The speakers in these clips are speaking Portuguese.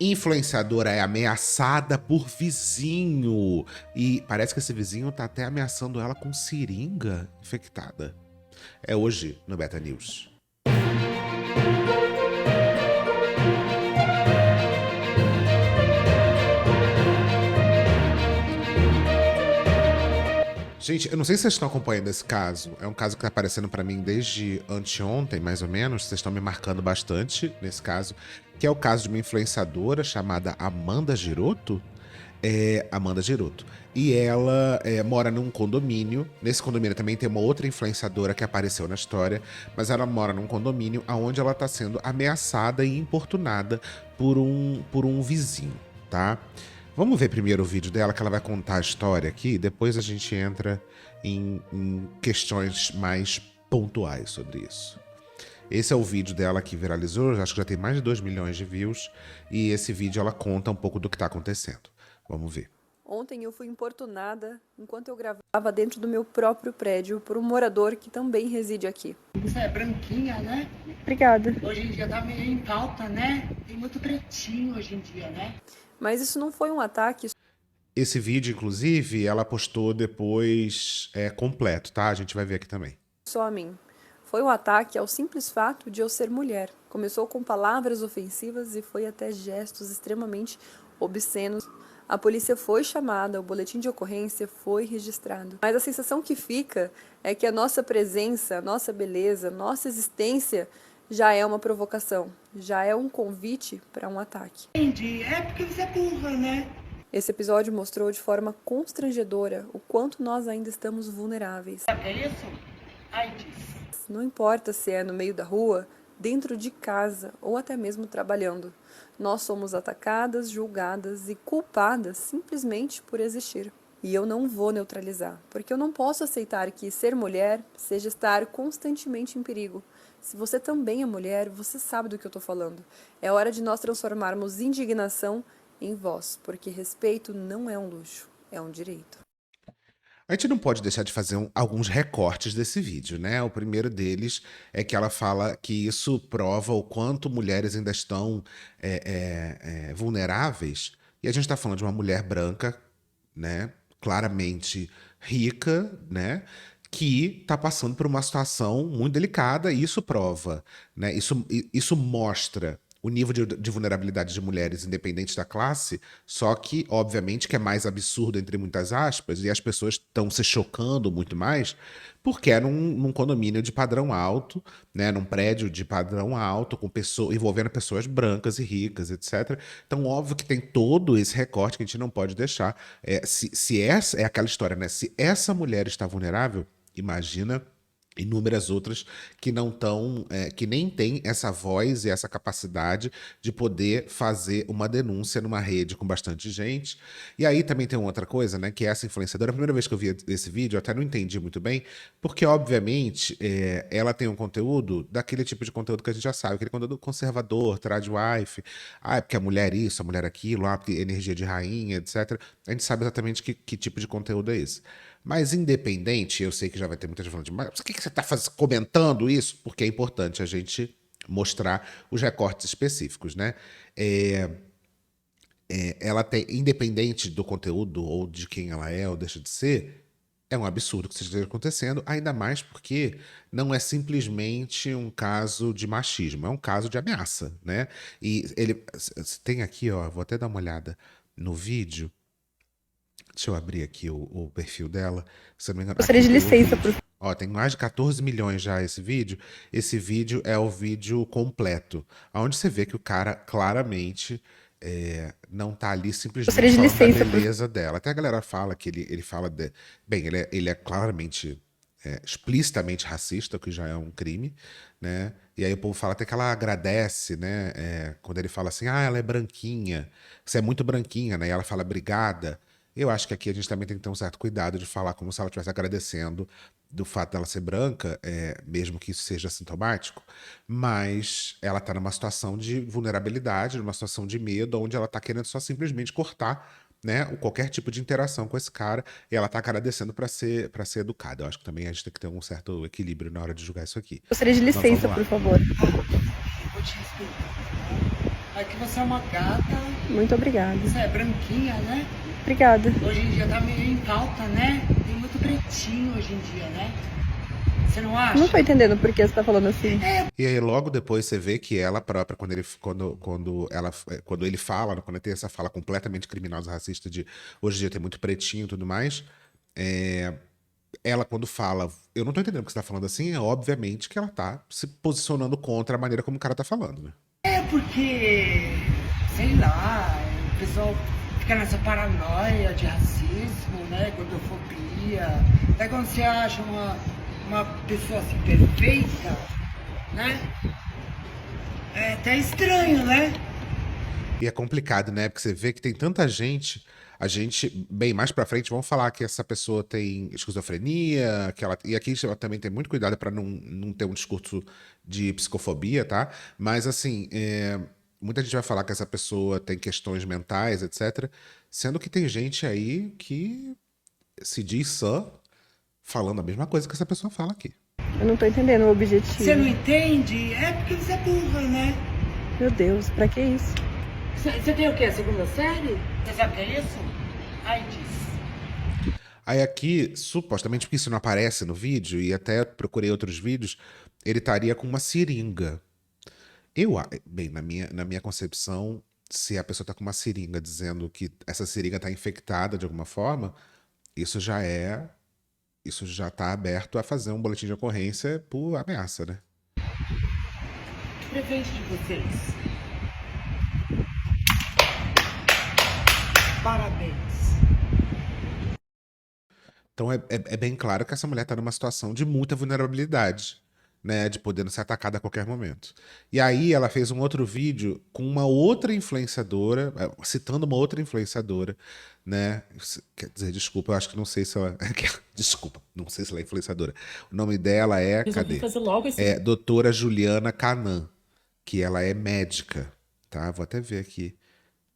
Influenciadora é ameaçada por vizinho. E parece que esse vizinho tá até ameaçando ela com seringa infectada. É hoje no Beta News. Gente, eu não sei se vocês estão acompanhando esse caso. É um caso que tá aparecendo pra mim desde anteontem, mais ou menos. Vocês estão me marcando bastante nesse caso. Que é o caso de uma influenciadora chamada Amanda Giroto. Amanda Giroto. E ela mora num condomínio. Nesse condomínio também tem uma outra influenciadora que apareceu na história. Mas ela mora num condomínio onde ela tá sendo ameaçada e importunada por um vizinho, tá? Vamos ver primeiro o vídeo dela, que ela vai contar a história aqui, depois a gente entra em questões mais pontuais sobre isso. Esse é o vídeo dela que viralizou, acho que já tem mais de 2 milhões de views, e esse vídeo ela conta um pouco do que está acontecendo. Vamos ver. Ontem eu fui importunada enquanto eu gravava dentro do meu próprio prédio por um morador que também reside aqui. Você é branquinha, né? Obrigada. Hoje em dia tá meio em pauta, né? Tem muito pretinho hoje em dia, né? Mas isso não foi um ataque Esse vídeo, inclusive, ela postou depois completo, tá? A gente vai ver aqui também. só a mim. Foi um ataque ao simples fato de eu ser mulher. Começou com palavras ofensivas e foi até gestos extremamente obscenos. A polícia foi chamada, o boletim de ocorrência foi registrado. Mas a sensação que fica é que a nossa presença, a nossa beleza, a nossa existência já é uma provocação, já é um convite para um ataque. Entendi. É porque você é burra, né? Esse episódio mostrou de forma constrangedora o quanto nós ainda estamos vulneráveis. Sabe o que é isso? AIDS. Não importa se é no meio da rua, dentro de casa ou até mesmo trabalhando. Nós somos atacadas, julgadas e culpadas simplesmente por existir. E eu não vou neutralizar, porque eu não posso aceitar que ser mulher seja estar constantemente em perigo. Se você também é mulher, você sabe do que eu estou falando. É hora de nós transformarmos indignação em voz, porque respeito não é um luxo, é um direito. A gente não pode deixar de fazer alguns recortes desse vídeo, né? O primeiro deles é que ela fala que isso prova o quanto mulheres ainda estão vulneráveis. E a gente está falando de uma mulher branca, né? Claramente rica, né? Que está passando por uma situação muito delicada e isso prova, né? Isso mostra o nível de vulnerabilidade de mulheres independente da classe, só que, obviamente, que é mais absurdo, entre muitas aspas, e as pessoas estão se chocando muito mais, porque é num condomínio de padrão alto, né, num prédio de padrão alto, envolvendo pessoas brancas e ricas, etc. Então, óbvio que tem todo esse recorte que a gente não pode deixar. Se essa é aquela história, né? Se essa mulher está vulnerável, imagina inúmeras outras que não estão, que nem têm essa voz e essa capacidade de poder fazer uma denúncia numa rede com bastante gente. E aí também tem outra coisa, né, que essa influenciadora, a primeira vez que eu vi esse vídeo, eu até não entendi muito bem, porque obviamente ela tem um conteúdo daquele tipo de conteúdo que a gente já sabe, aquele conteúdo conservador, tradwife, é porque a mulher isso, a mulher aquilo, porque energia de rainha, etc. A gente sabe exatamente que tipo de conteúdo é esse. Mas independente, eu sei que já vai ter muita gente falando de, mas por que você está comentando isso? Porque é importante a gente mostrar os recortes específicos, né? Ela tem, independente do conteúdo ou de quem ela é ou deixa de ser, é um absurdo que isso esteja acontecendo, ainda mais porque não é simplesmente um caso de machismo, é um caso de ameaça, né? E ele tem aqui, ó, vou até dar uma olhada no vídeo. Deixa eu abrir aqui o perfil dela. Se eu não me engano, Gostaria de licença, por favor. Ó, tem mais de 14 milhões já esse vídeo. Esse vídeo é o vídeo completo, onde você vê que o cara claramente não tá ali simplesmente falando da beleza dela. Até a galera fala que ele fala de... Bem, ele é claramente, explicitamente racista, o que já é um crime, né? E aí o povo fala até que ela agradece, né? Quando ele fala assim, ela é branquinha, você é muito branquinha, né? E ela fala, obrigada. Eu acho que aqui a gente também tem que ter um certo cuidado de falar como se ela estivesse agradecendo do fato dela ser branca, mesmo que isso seja sintomático, mas ela está numa situação de vulnerabilidade, numa situação de medo, onde ela está querendo só simplesmente cortar, né, qualquer tipo de interação com esse cara, e ela está agradecendo para ser educada. Eu acho que também a gente tem que ter um certo equilíbrio na hora de julgar isso aqui. Gostaria de licença, por favor. Eu vou te respeitar. Aqui você é uma gata, Muito obrigada. você é branquinha, né? Obrigada. Hoje em dia tá meio em pauta, né? Tem muito pretinho hoje em dia, né? Você não acha? Não tô entendendo por que você tá falando assim. E aí logo depois você vê que ela própria, quando ele fala, quando ele tem essa fala completamente criminosa, racista de hoje em dia tem muito pretinho e tudo mais, é, ela quando fala, eu não tô entendendo o que você tá falando assim, é obviamente que ela tá se posicionando contra a maneira como o cara tá falando, né? É porque, sei lá, o pessoal fica nessa paranoia de racismo, né? Gordofobia. Até quando você acha uma pessoa assim perfeita, né? É até estranho, né? E é complicado, né? Porque você vê que tem tanta gente. A gente, bem, mais pra frente, vamos falar que essa pessoa tem esquizofrenia, e aqui ela também tem muito cuidado pra não ter um discurso de psicofobia, tá? Mas, assim, muita gente vai falar que essa pessoa tem questões mentais, etc. Sendo que tem gente aí que se diz sã falando a mesma coisa que essa pessoa fala aqui. Eu não tô entendendo o Você objetivo. não entende? É porque você é burra, né? Meu Deus, pra que isso? Você tem o quê? A segunda série? Você sabe o que é isso? Ai, diz. Aí aqui, supostamente, porque isso não aparece no vídeo, e até procurei outros vídeos, ele estaria com uma seringa. Bem, na minha concepção, se a pessoa tá com uma seringa dizendo que essa seringa tá infectada de alguma forma, isso já é, isso já tá aberto a fazer um boletim de ocorrência por ameaça, né? Presente de vocês. Parabéns. Então é bem claro que essa mulher tá numa situação de muita vulnerabilidade, né? De podendo ser atacada a qualquer momento. E aí ela fez um outro vídeo com uma outra influenciadora, citando uma outra influenciadora, né? Quer dizer, desculpa, eu acho que não sei se ela. Desculpa, não sei se ela é influenciadora. O nome dela é. Resolvi Cadê? fazer logo esse. É doutora Juliana Canan, que ela é médica, tá? Vou até ver aqui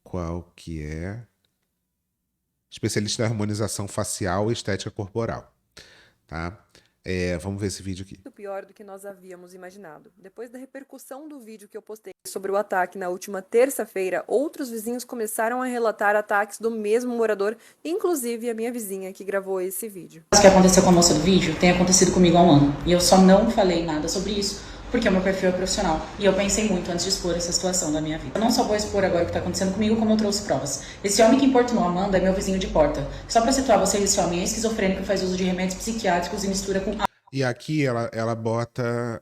qual que é. Especialista em harmonização facial e estética corporal, tá? Vamos ver esse vídeo aqui. Muito pior do que nós havíamos imaginado. Depois da repercussão do vídeo que eu postei sobre o ataque na última terça-feira, outros vizinhos começaram a relatar ataques do mesmo morador, inclusive a minha vizinha que gravou esse vídeo. O que aconteceu com a moça do vídeo tem acontecido comigo há um ano. E eu só não falei nada sobre isso porque o meu perfil é profissional. E eu pensei muito antes de expor essa situação da minha vida. Eu não só vou expor agora o que está acontecendo comigo, como eu trouxe provas. Esse homem que importunou a Amanda é meu vizinho de porta. Só para situar vocês, esse homem é esquizofrênico e faz uso de remédios psiquiátricos e mistura com E aqui ela bota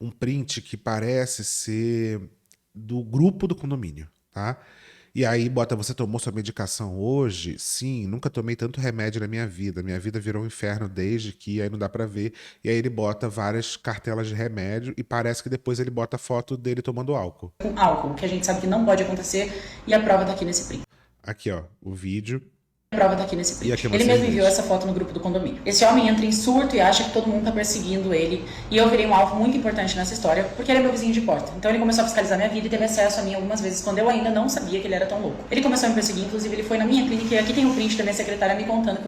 um print que parece ser do grupo do condomínio, tá? E aí bota, você tomou sua medicação hoje? Sim, nunca tomei tanto remédio na minha vida. Minha vida virou um inferno desde que, aí não dá pra ver. E aí ele bota várias cartelas de remédio e parece que depois ele bota a foto dele tomando álcool. com álcool, que a gente sabe que não pode acontecer, e a prova tá aqui nesse print. Aqui, ó, o vídeo. A prova tá aqui nesse E print. aqui Ele você mesmo diz. enviou essa foto no grupo do condomínio. Esse homem entra em surto e acha que todo mundo tá perseguindo ele. E eu virei um alvo muito importante nessa história, porque ele é meu vizinho de porta. Então ele começou a fiscalizar minha vida e teve acesso a mim algumas vezes, quando eu ainda não sabia que ele era tão louco. Ele começou a me perseguir, inclusive ele foi na minha clínica, e aqui tem um print da minha secretária me contando.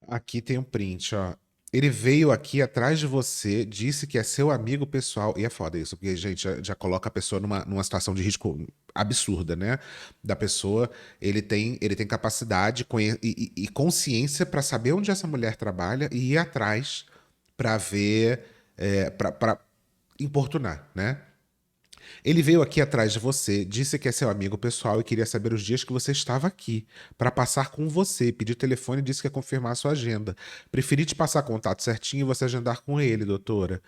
Aqui tem um print, ó. Ele veio aqui atrás de você, disse que é seu amigo pessoal. E é foda isso, porque, gente, já coloca a pessoa numa situação de risco absurda, né? Da pessoa, ele tem capacidade e consciência pra saber onde essa mulher trabalha e ir atrás pra ver, pra importunar, né? Ele veio aqui atrás de você, disse que é seu amigo pessoal e queria saber os dias que você estava aqui, para passar com você. Pediu telefone e disse que ia confirmar a sua agenda. Preferi te passar contato certinho e você agendar com ele, doutora.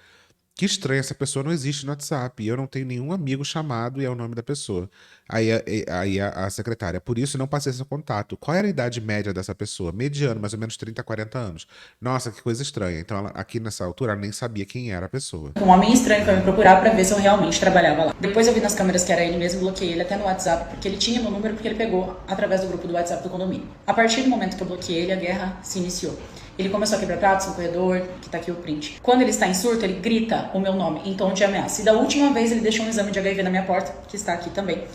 Que estranho, essa pessoa não existe no WhatsApp. E eu não tenho nenhum amigo chamado e é o nome da pessoa. Aí a secretária, por isso não passei seu contato. Qual era a idade média dessa pessoa? Mediano, mais ou menos 30 a 40 anos. Nossa, que coisa estranha. Então, aqui nessa altura, ela nem sabia quem era a pessoa. Um homem estranho foi me procurar pra ver se eu realmente trabalhava lá. Depois eu vi nas câmeras que era ele mesmo, bloqueei ele até no WhatsApp, porque ele tinha meu número, porque ele pegou através do grupo do WhatsApp do condomínio. A partir do momento que eu bloqueei ele, a guerra se iniciou. Ele começou a quebrar pratos no corredor, que tá aqui o print. Quando ele está em surto, ele grita o meu nome em tom de ameaça. E da última vez ele deixou um exame de HIV na minha porta, que está aqui também.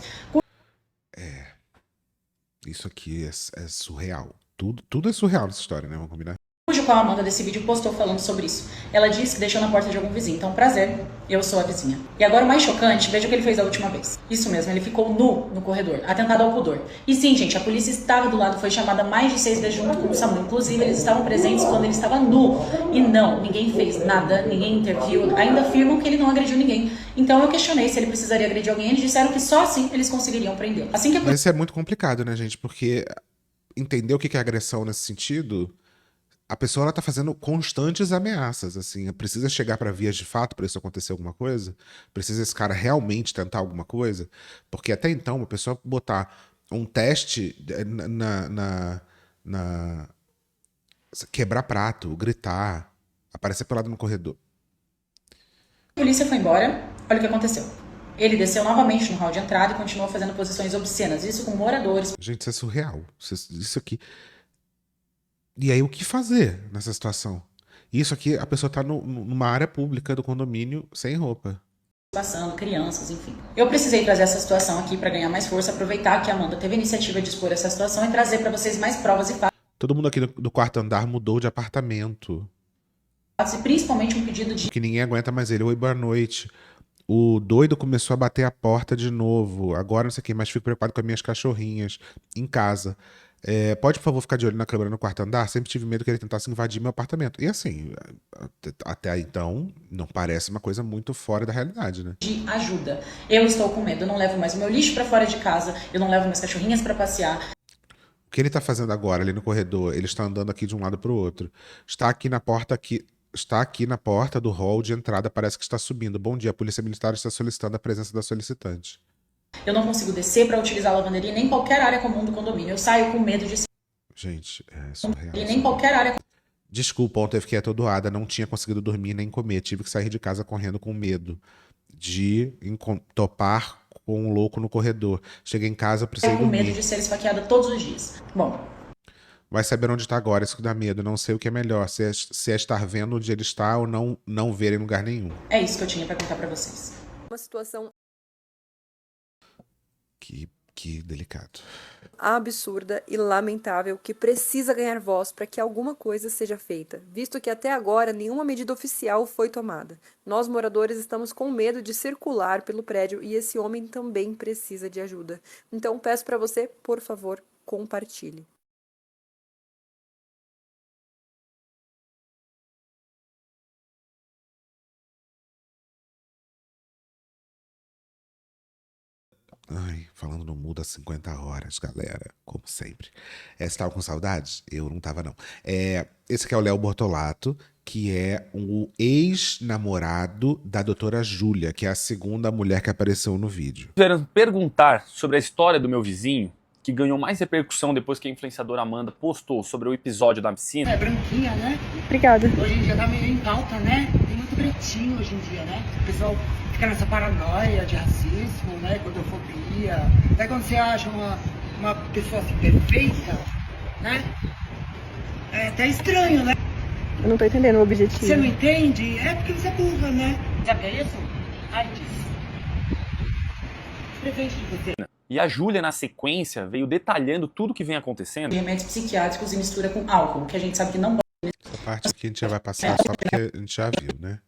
Isso aqui é surreal. Tudo é surreal nessa história, né? Vamos combinar? Cujo o qual a Amanda desse vídeo postou falando sobre isso. Ela disse que deixou na porta de algum vizinho. Então, prazer, eu sou a vizinha. E agora o mais chocante, veja o que ele fez da última vez. Isso mesmo, ele ficou nu no corredor, atentado ao pudor. E sim, gente, a polícia estava do lado, foi chamada mais de 6 vezes junto com o SAMU. Inclusive, eles estavam presentes quando ele estava nu. E não, ninguém fez nada, ninguém interviu. Ainda afirmam que ele não agrediu ninguém. Então eu questionei se ele precisaria agredir alguém. Eles disseram que só assim eles conseguiriam prendê-lo. Assim que a Mas isso é muito complicado, né, gente? Porque entender o que é agressão nesse sentido, a pessoa ela tá fazendo constantes ameaças, assim. Precisa chegar para vias de fato para isso acontecer alguma coisa? Precisa esse cara realmente tentar alguma coisa? Porque até então, uma pessoa botar um teste na quebrar prato, gritar, aparecer pelado no corredor. polícia foi embora, olha o que aconteceu. Ele desceu novamente no hall de entrada e continuou fazendo posições obscenas, isso com moradores, Gente, isso é surreal. Isso aqui. E aí, o que fazer nessa situação? Isso aqui, a pessoa tá numa área pública do condomínio sem roupa. passando, crianças, enfim. Eu precisei trazer essa situação aqui para ganhar mais força, aproveitar que a Amanda teve a iniciativa de expor essa situação e trazer para vocês mais provas e Todo mundo aqui do quarto andar mudou de apartamento. fatos, e principalmente um pedido de Que ninguém aguenta mais ele. Oi, boa noite. O doido começou a bater a porta de novo. Agora não sei o que, mas fico preocupado com as minhas cachorrinhas em casa. Pode, por favor, ficar de olho na câmera no quarto andar? Sempre tive medo que ele tentasse invadir meu apartamento. E assim, até então, não parece uma coisa muito fora da realidade, né? ajuda. Eu estou com medo, eu não levo mais o meu lixo para fora de casa, eu não levo minhas cachorrinhas para passear. O que ele tá fazendo agora ali no corredor? Ele está andando aqui de um lado pro outro. Está aqui na porta do hall de entrada, parece que está subindo. Bom dia, a polícia militar está solicitando a presença da solicitante. Eu não consigo descer para utilizar a lavanderia nem qualquer área comum do condomínio. Eu saio com medo de Gente, é surreal. e nem qualquer área. Desculpa, ontem eu fiquei atordoada, não tinha conseguido dormir nem comer. Tive que sair de casa correndo com medo de topar com um louco no corredor. Cheguei em casa, precisei Com medo dormir. de ser esfaqueada todos os dias. Bom, Vai saber onde está agora, isso que dá medo. Não sei o que é melhor, se é estar vendo onde ele está ou não ver em lugar nenhum. é isso que eu tinha para contar para vocês. Uma situação Que delicado. absurda e lamentável que precisa ganhar voz para que alguma coisa seja feita, visto que até agora nenhuma medida oficial foi tomada. Nós, moradores, estamos com medo de circular pelo prédio e esse homem também precisa de ajuda. Então peço para você, por favor, compartilhe. Ai, falando no mudo há 50 horas, galera. Como sempre. Você tava com saudades? Eu não tava, não. Esse aqui é o Léo Bortolato, que é o ex-namorado da doutora Júlia, que é a segunda mulher que apareceu no vídeo. Quiseram perguntar sobre a história do meu vizinho, que ganhou mais repercussão depois que a influenciadora Amanda postou sobre o episódio da piscina. É branquinha, né? Obrigada. Hoje em dia tá meio em pauta, né? Tem muito pretinho hoje em dia, né? O pessoal fica nessa paranoia de racismo, né? Gordofobia. Até quando você acha uma pessoa assim perfeita, né? É até estranho, né? Eu não tô entendendo o objetivo. Você não entende? É porque você é burra, né? Sabe o que é isso? AIDS. Prefeito de você. E a Júlia, na sequência, veio detalhando tudo que vem acontecendo. Remédios psiquiátricos e mistura com álcool, que a gente sabe que não Essa parte aqui a gente já vai passar só porque a gente já viu, né?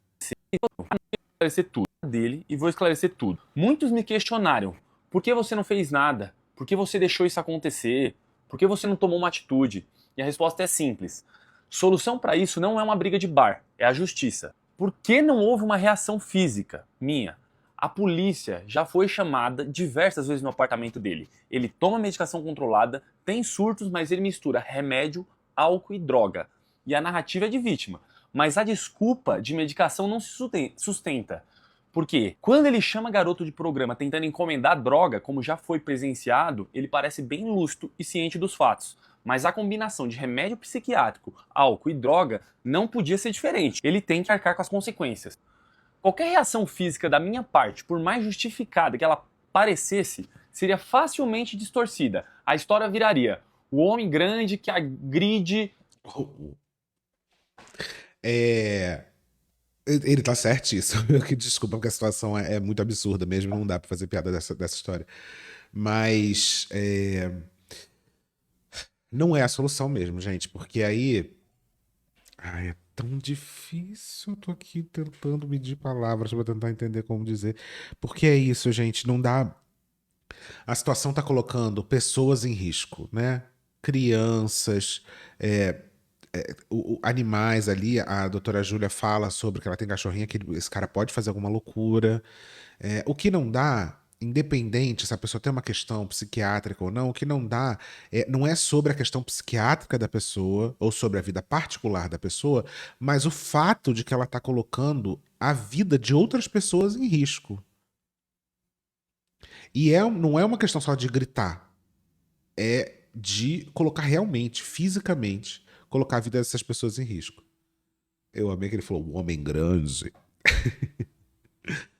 Esclarecer tudo dele e vou esclarecer tudo. Muitos me questionaram: por que você não fez nada? Por que você deixou isso acontecer? Por que você não tomou uma atitude? E a resposta é simples. Solução para isso não é uma briga de bar, é a justiça. Por que não houve uma reação física minha? A polícia já foi chamada diversas vezes no apartamento dele. Ele toma medicação controlada, tem surtos, mas ele mistura remédio, álcool e droga. E a narrativa é de vítima. Mas a desculpa de medicação não se sustenta. Por quê? Quando ele chama garoto de programa tentando encomendar droga, como já foi presenciado, ele parece bem lúcido e ciente dos fatos. Mas a combinação de remédio psiquiátrico, álcool e droga não podia ser diferente. Ele tem que arcar com as consequências. Qualquer reação física da minha parte, por mais justificada que ela parecesse, seria facilmente distorcida. A história viraria o homem grande que agride... Ele tá certíssimo. Desculpa, porque a situação é muito absurda mesmo, não dá pra fazer piada dessa história. Mas não é a solução mesmo, gente, porque aí Ai, é tão difícil. Eu tô aqui tentando medir palavras pra tentar entender como dizer. Porque é isso, gente. Não dá. A situação tá colocando pessoas em risco, né? Crianças, é, animais ali. A doutora Júlia fala sobre que ela tem cachorrinha, que esse cara pode fazer alguma loucura. O que não dá, independente se a pessoa tem uma questão psiquiátrica ou não, o que não dá não é sobre a questão psiquiátrica da pessoa ou sobre a vida particular da pessoa, mas o fato de que ela está colocando a vida de outras pessoas em risco. E não é uma questão só de gritar, é de colocar realmente, fisicamente, colocar a vida dessas pessoas em risco. Eu amei que ele falou, um homem grande.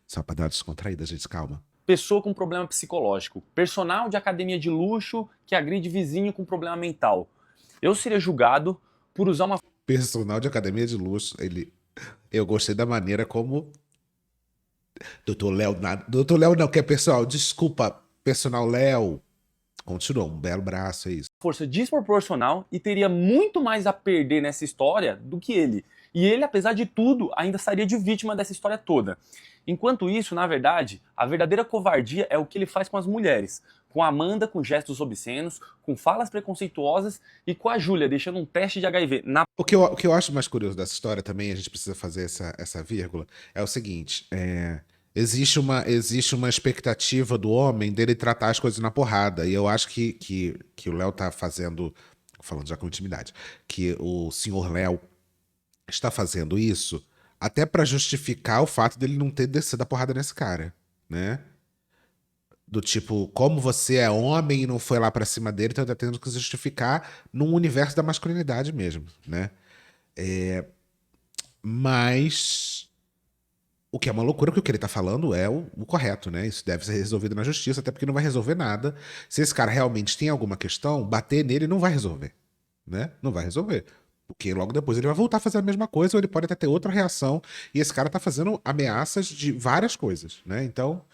Só pra dar uma descontraída, gente, calma. Pessoa com problema psicológico, personal de academia de luxo que agride vizinho com problema mental. Eu seria julgado por usar uma Personal de academia de luxo, eu gostei da maneira como Doutor Léo, Doutor Léo não, que é pessoal, desculpa, personal Léo. Continua, um belo braço, é isso. força desproporcional e teria muito mais a perder nessa história do que ele. E ele, apesar de tudo, ainda estaria de vítima dessa história toda. Enquanto isso, na verdade, a verdadeira covardia é o que ele faz com as mulheres. Com a Amanda com gestos obscenos, com falas preconceituosas e com a Júlia deixando um teste de HIV na... O que eu acho mais curioso dessa história também, a gente precisa fazer essa vírgula, é o seguinte, existe uma expectativa do homem dele tratar as coisas na porrada, e eu acho que o Léo tá fazendo, falando já com intimidade, que o senhor Léo está fazendo isso até pra justificar o fato dele não ter descido a porrada nesse cara, né? Do tipo, como você é homem e não foi lá pra cima dele, então tá tendo que justificar num universo da masculinidade mesmo, né? Mas o que é uma loucura, porque o que ele tá falando é o correto, né? Isso deve ser resolvido na justiça, até porque não vai resolver nada. Se esse cara realmente tem alguma questão, bater nele não vai resolver, né? Não vai resolver. Porque logo depois ele vai voltar a fazer a mesma coisa, ou ele pode até ter outra reação, e esse cara tá fazendo ameaças de várias coisas, né? Então,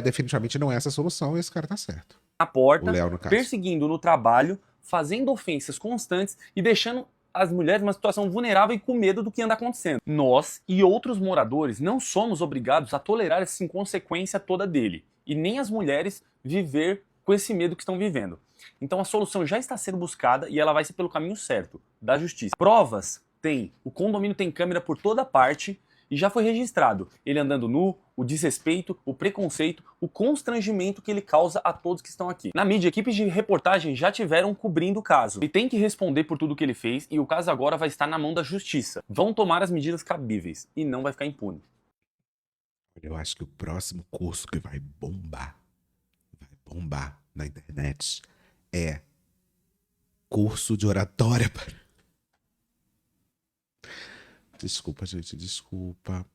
definitivamente não é essa a solução, e esse cara tá certo. na O porta, Léo, no caso. perseguindo no trabalho, fazendo ofensas constantes e deixando as mulheres numa situação vulnerável e com medo do que anda acontecendo. Nós e outros moradores não somos obrigados a tolerar essa inconsequência toda dele, e nem as mulheres viver com esse medo que estão vivendo. Então a solução já está sendo buscada e ela vai ser pelo caminho certo, da justiça. Provas tem, o condomínio tem câmera por toda parte e já foi registrado ele andando nu, o desrespeito, o preconceito, o constrangimento que ele causa a todos que estão aqui. Na mídia, equipes de reportagem já tiveram cobrindo o caso. Ele tem que responder por tudo que ele fez e o caso agora vai estar na mão da justiça. Vão tomar as medidas cabíveis e não vai ficar impune. Eu acho que o próximo curso que vai bombar na internet é curso de oratória para... Desculpa, gente, desculpa.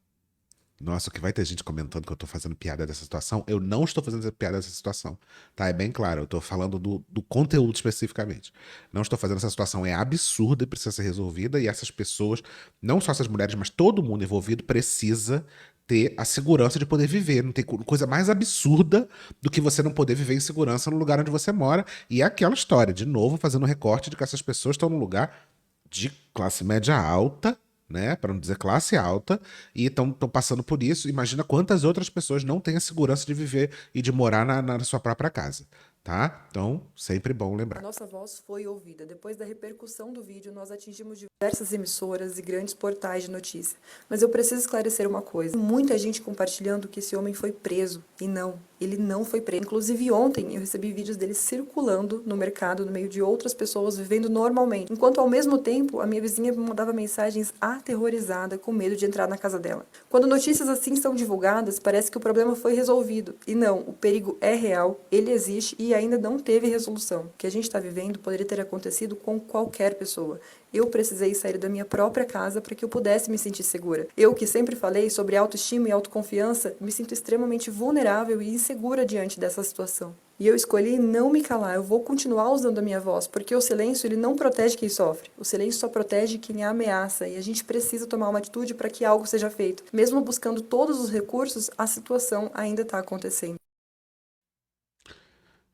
Nossa, que vai ter gente comentando que eu tô fazendo piada dessa situação. Eu não estou fazendo piada dessa situação, tá? É bem claro, eu tô falando do conteúdo especificamente. Não estou fazendo essa situação, é absurda e precisa ser resolvida, e essas pessoas, não só essas mulheres, mas todo mundo envolvido precisa ter a segurança de poder viver. Não tem coisa mais absurda do que você não poder viver em segurança no lugar onde você mora. E é aquela história, de novo, fazendo recorte de que essas pessoas estão num lugar de classe média alta, né, para não dizer classe alta, e estão passando por isso. Imagina quantas outras pessoas não têm a segurança de viver e de morar na sua própria casa, tá? Então, sempre bom A lembrar. nossa voz foi ouvida. Depois da repercussão do vídeo, nós atingimos diversas emissoras e grandes portais de notícia. Mas eu preciso esclarecer uma coisa. Muita gente compartilhando que esse homem foi preso. E não, ele não foi preso. Inclusive ontem eu recebi vídeos dele circulando no mercado, no meio de outras pessoas vivendo normalmente. Enquanto ao mesmo tempo, a minha vizinha me mandava mensagens aterrorizada, com medo de entrar na casa dela. Quando notícias assim são divulgadas, parece que o problema foi resolvido. E não, o perigo é real, ele existe e ainda não teve resolução. O que a gente está vivendo poderia ter acontecido com qualquer pessoa. Eu precisei sair da minha própria casa para que eu pudesse me sentir segura. Eu, que sempre falei sobre autoestima e autoconfiança, me sinto extremamente vulnerável e insegura diante dessa situação. E eu escolhi não me calar, eu vou continuar usando a minha voz, porque o silêncio ele não protege quem sofre. O silêncio só protege quem ameaça, e a gente precisa tomar uma atitude para que algo seja feito. Mesmo buscando todos os recursos, a situação ainda está acontecendo.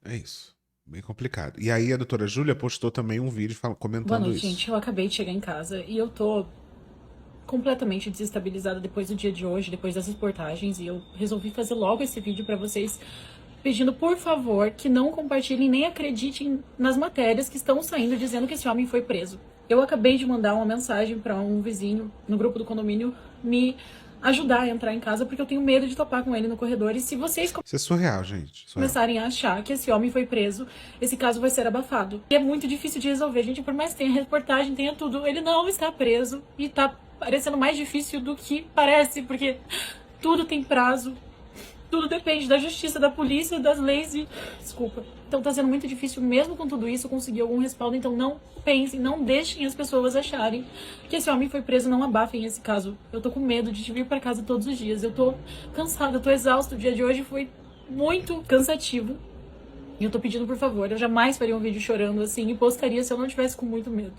É isso. Bem complicado. E aí a doutora Júlia postou também um vídeo Boa comentando noite, isso. gente. Eu acabei de chegar em casa e eu tô completamente desestabilizada depois do dia de hoje, depois das reportagens, e eu resolvi fazer logo esse vídeo pra vocês, pedindo, por favor, que não compartilhem nem acreditem nas matérias que estão saindo dizendo que esse homem foi preso. Eu acabei de mandar uma mensagem pra um vizinho no grupo do condomínio me ajudar a entrar em casa, porque eu tenho medo de topar com ele no corredor, e se vocês Isso é surreal, gente. Surreal. começarem a achar que esse homem foi preso, esse caso vai ser abafado. E é muito difícil de resolver, gente, por mais que tenha reportagem, tenha tudo, ele não está preso e tá parecendo mais difícil do que parece, porque tudo tem prazo, tudo depende da justiça, da polícia, das leis e... Desculpa. Então tá sendo muito difícil, mesmo com tudo isso, conseguir algum respaldo. Então não pensem, não deixem as pessoas acharem que esse homem foi preso, não abafem esse caso. Eu tô com medo de vir pra casa todos os dias. Eu tô cansada, eu tô exausta. O dia de hoje foi muito cansativo. E eu tô pedindo, por favor, eu jamais faria um vídeo chorando assim e postaria se eu não tivesse com muito medo.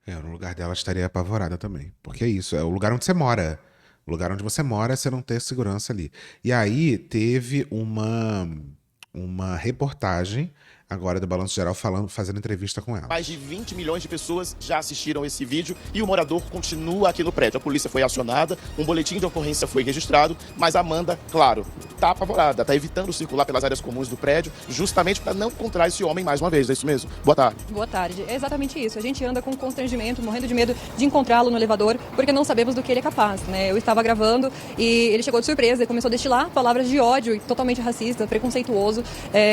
No lugar dela estaria apavorada também. Porque é isso, é o lugar onde você mora. O lugar onde você mora, você não tem segurança ali. E aí teve uma reportagem agora do Balanço Geral fazendo entrevista com ela. Mais de 20 milhões de pessoas já assistiram esse vídeo e o morador continua aqui no prédio. A polícia foi acionada, um boletim de ocorrência foi registrado, mas a Amanda, claro, está apavorada, está evitando circular pelas áreas comuns do prédio, justamente para não encontrar esse homem mais uma vez. É isso mesmo? Boa tarde. Boa tarde. É exatamente isso. A gente anda com constrangimento, morrendo de medo de encontrá-lo no elevador, porque não sabemos do que ele é capaz, né? Eu estava gravando e ele chegou de surpresa e começou a destilar palavras de ódio, totalmente racista, preconceituoso.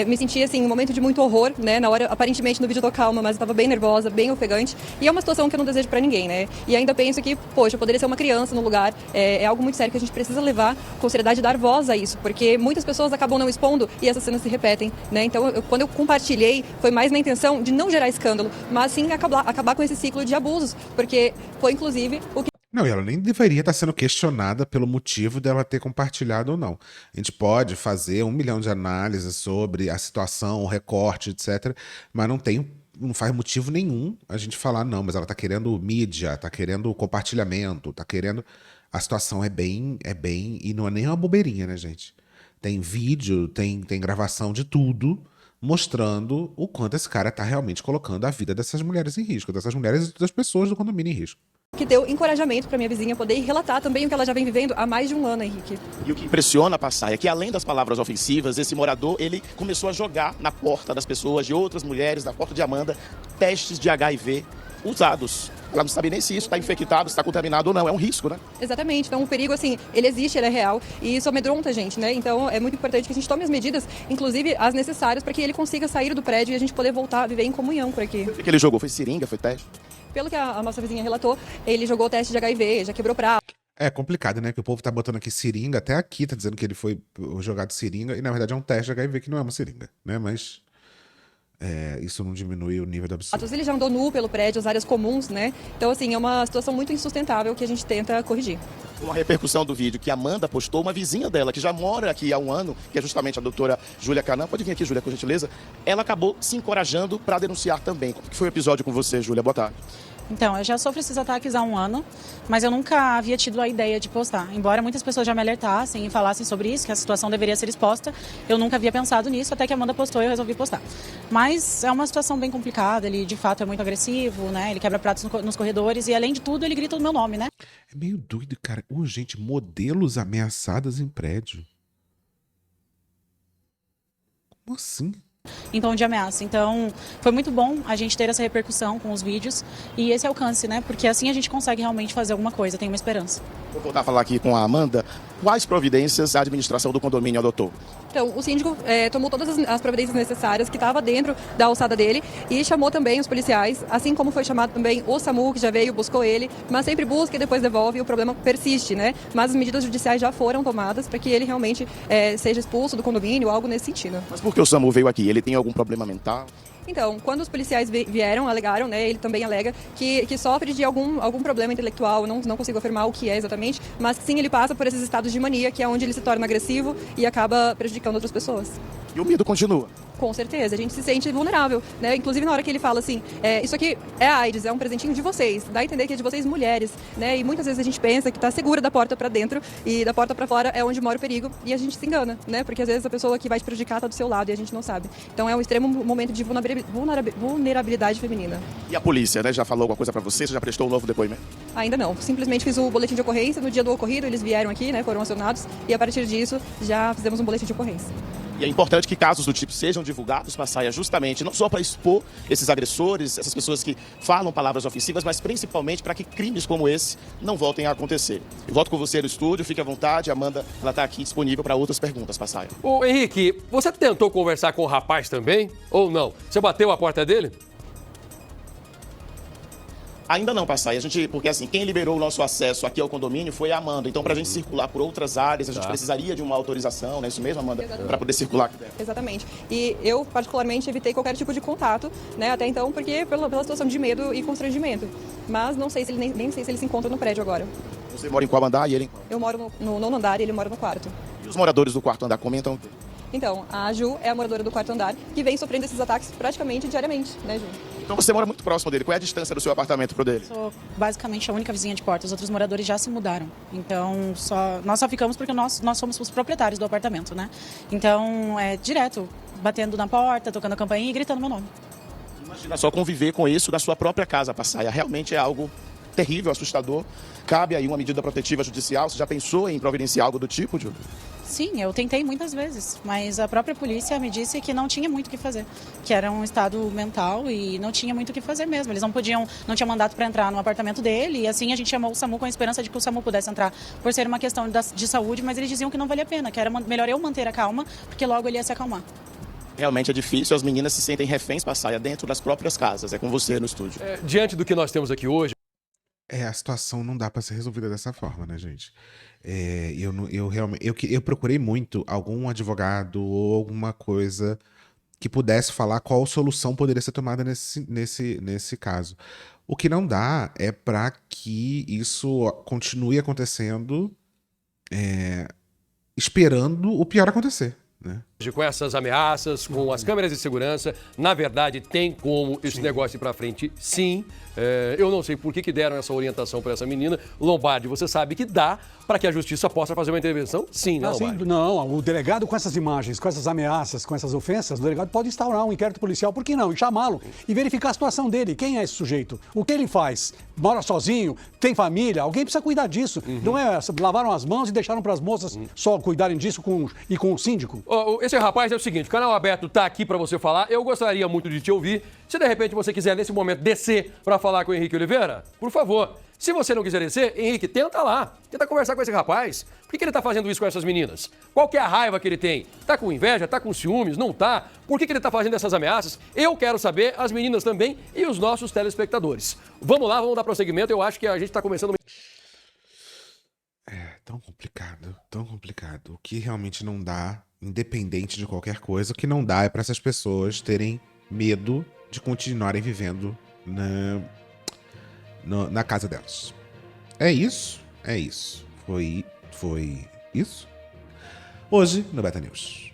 Me senti, assim, um momento de muito horror, né? Na hora, aparentemente, no vídeo eu tô calma, mas eu estava bem nervosa, bem ofegante. E é uma situação que eu não desejo para ninguém, né? E ainda penso que, poxa, eu poderia ser uma criança no lugar. É algo muito sério que a gente precisa levar com seriedade e dar voz a isso, porque muitas pessoas acabam não expondo e essas cenas se repetem, né? Então, quando eu compartilhei, foi mais na intenção de não gerar escândalo, mas sim acabar com esse ciclo de abusos, porque foi, inclusive, o que... Não, e ela nem deveria estar sendo questionada pelo motivo dela ter compartilhado ou não. A gente pode fazer 1 milhão de análises sobre a situação, o recorte, etc. Mas não faz motivo nenhum a gente falar, não, mas ela tá querendo mídia, tá querendo compartilhamento, tá querendo... A situação é bem... E não é nem uma bobeirinha, né, gente? Tem vídeo, tem gravação de tudo, mostrando o quanto esse cara tá realmente colocando a vida dessas mulheres em risco, dessas mulheres e das pessoas do condomínio em risco. Que deu encorajamento para minha vizinha poder relatar também o que ela já vem vivendo há mais de um ano, Henrique. E o que impressiona, Passai, é que além das palavras ofensivas, esse morador, ele começou a jogar na porta das pessoas, de outras mulheres, na porta de Amanda, testes de HIV usados. Ela não sabe nem se isso está infectado, se está contaminado ou não. É um risco, né? Exatamente. Então, o perigo, assim, ele existe, ele é real. E isso amedronta a gente, né? Então, é muito importante que a gente tome as medidas, inclusive as necessárias, para que ele consiga sair do prédio e a gente poder voltar a viver em comunhão por aqui. O que ele jogou? Foi seringa? Foi teste? Pelo que a nossa vizinha relatou, ele jogou teste de HIV, já quebrou prato. É complicado, né? Que o povo tá botando aqui seringa, até aqui tá dizendo que ele foi jogado seringa, e na verdade é um teste de HIV que não é uma seringa, né? Mas isso não diminui o nível do absurdo. Ele já andou nu pelo prédio, as áreas comuns, né? Então, assim, é uma situação muito insustentável que a gente tenta corrigir. Uma repercussão do vídeo que a Amanda postou, uma vizinha dela, que já mora aqui há um ano, que é justamente a doutora Júlia Canã. Pode vir aqui, Júlia, por gentileza. Ela acabou se encorajando para denunciar também. Como que foi o episódio com você, Júlia? Boa tarde. Então, eu já sofro esses ataques há um ano, mas eu nunca havia tido a ideia de postar. Embora muitas pessoas já me alertassem e falassem sobre isso, que a situação deveria ser exposta, eu nunca havia pensado nisso, até que a Amanda postou e eu resolvi postar. Mas é uma situação bem complicada, ele de fato é muito agressivo, né? Ele quebra pratos nos corredores e, além de tudo, ele grita o meu nome, né? É meio doido, cara. Gente, modelos ameaçados em prédio. Como assim? Em tom de ameaça. Então, foi muito bom a gente ter essa repercussão com os vídeos e esse alcance, né? Porque assim a gente consegue realmente fazer alguma coisa, tem uma esperança. Vou voltar a falar aqui com a Amanda. Quais providências a administração do condomínio adotou? Então, o síndico tomou todas as providências necessárias que estava dentro da alçada dele e chamou também os policiais, assim como foi chamado também o SAMU, que já veio, buscou ele, mas sempre busca e depois devolve e o problema persiste, né? Mas as medidas judiciais já foram tomadas para que ele realmente seja expulso do condomínio, algo nesse sentido. Mas por que o SAMU veio aqui? Ele tem algum problema mental? Então, quando os policiais vieram, alegaram, né, ele também alega que sofre de algum problema intelectual, não consigo afirmar o que é exatamente, mas sim ele passa por esses estados de mania, que é onde ele se torna agressivo e acaba prejudicando outras pessoas. E o medo continua? Com certeza, a gente se sente vulnerável, né? Inclusive na hora que ele fala assim, isso aqui é a AIDS, é um presentinho de vocês, dá a entender que é de vocês mulheres, né? E muitas vezes a gente pensa que tá segura da porta para dentro e da porta para fora é onde mora o perigo e a gente se engana, né? Porque às vezes a pessoa que vai te prejudicar tá do seu lado e a gente não sabe. Então é um extremo momento de vulnerabilidade feminina. E a polícia, né? Já falou alguma coisa pra você? Você já prestou um novo depoimento? Ainda não, simplesmente fiz o boletim de ocorrência, no dia do ocorrido eles vieram aqui, né? Foram acionados e a partir disso já fizemos um boletim de ocorrência. E é importante que casos do tipo sejam divulgados para a saia justamente, não só para expor esses agressores, essas pessoas que falam palavras ofensivas, mas principalmente para que crimes como esse não voltem a acontecer. Eu volto com você no estúdio, fique à vontade, a Amanda ela está aqui disponível para outras perguntas para a saia. Ô Henrique, você tentou conversar com o rapaz também ou não? Você bateu a porta dele? Ainda não, Passaia, porque assim, quem liberou o nosso acesso aqui ao condomínio foi a Amanda. Então, para a gente circular por outras áreas, a gente precisaria de uma autorização, não é isso mesmo, Amanda? Para poder circular aqui dentro. Exatamente. E eu, particularmente, evitei qualquer tipo de contato, né, até então, porque pela situação de medo e constrangimento. Mas não sei se ele nem sei se ele se encontra no prédio agora. Você mora em qual andar e ele em qual? Eu moro no 9º andar e ele mora no 4º. E os moradores do 4º andar comentam o quê? Então, a Ju é a moradora do 4º andar, que vem sofrendo esses ataques praticamente diariamente, né, Ju? Então você mora muito próximo dele. Qual é a distância do seu apartamento pro dele? Sou basicamente a única vizinha de porta. Os outros moradores já se mudaram. Então, nós só ficamos porque nós somos os proprietários do apartamento, né? Então, é direto, batendo na porta, tocando a campainha e gritando meu nome. Imagina só conviver com isso da sua própria casa, Passaia. Realmente é algo terrível, assustador. Cabe aí uma medida protetiva judicial. Você já pensou em providenciar algo do tipo, Júlio? Sim, eu tentei muitas vezes, mas a própria polícia me disse que não tinha muito o que fazer, que era um estado mental e não tinha muito o que fazer mesmo. Eles não tinham mandato para entrar no apartamento dele e assim a gente chamou o SAMU com a esperança de que o SAMU pudesse entrar por ser uma questão de saúde, mas eles diziam que não valia a pena, que era melhor eu manter a calma, porque logo ele ia se acalmar. Realmente é difícil, as meninas se sentem reféns, Passaia, dentro das próprias casas. É com você no estúdio. Diante do que nós temos aqui hoje, A situação não dá pra ser resolvida dessa forma, né, gente? Eu procurei muito algum advogado ou alguma coisa que pudesse falar qual solução poderia ser tomada nesse caso. O que não dá é pra que isso continue acontecendo, esperando o pior acontecer, né? com essas ameaças, com as câmeras de segurança, na verdade tem como esse negócio ir pra frente, sim. Eu não sei por que deram essa orientação para essa menina. Lombardi, você sabe que dá para que a justiça possa fazer uma intervenção? Sim, né, Lombardi? Não, o delegado com essas imagens, com essas ameaças, com essas ofensas, o delegado pode instaurar um inquérito policial, por que não? E chamá-lo e verificar a situação dele. Quem é esse sujeito? O que ele faz? Mora sozinho? Tem família? Alguém precisa cuidar disso. Não é lavaram as mãos e deixaram para as moças só cuidarem disso com o síndico? Esse rapaz é o seguinte, o canal aberto tá aqui para você falar. Eu gostaria muito de te ouvir. Se de repente você quiser nesse momento descer para falar com o Henrique Oliveira, por favor. Se você não quiser descer, Henrique, tenta lá. Tenta conversar com esse rapaz. Por que ele tá fazendo isso com essas meninas? Qual que é a raiva que ele tem? Tá com inveja? Tá com ciúmes? Não tá? Por que ele tá fazendo essas ameaças? Eu quero saber, as meninas também e os nossos telespectadores. Vamos lá, vamos dar prosseguimento. Eu acho que a gente tá começando... Tão complicado, tão complicado. O que realmente não dá, independente de qualquer coisa, o que não dá é para essas pessoas terem medo de continuarem vivendo na casa delas. É isso. Foi isso. Hoje no Beta News.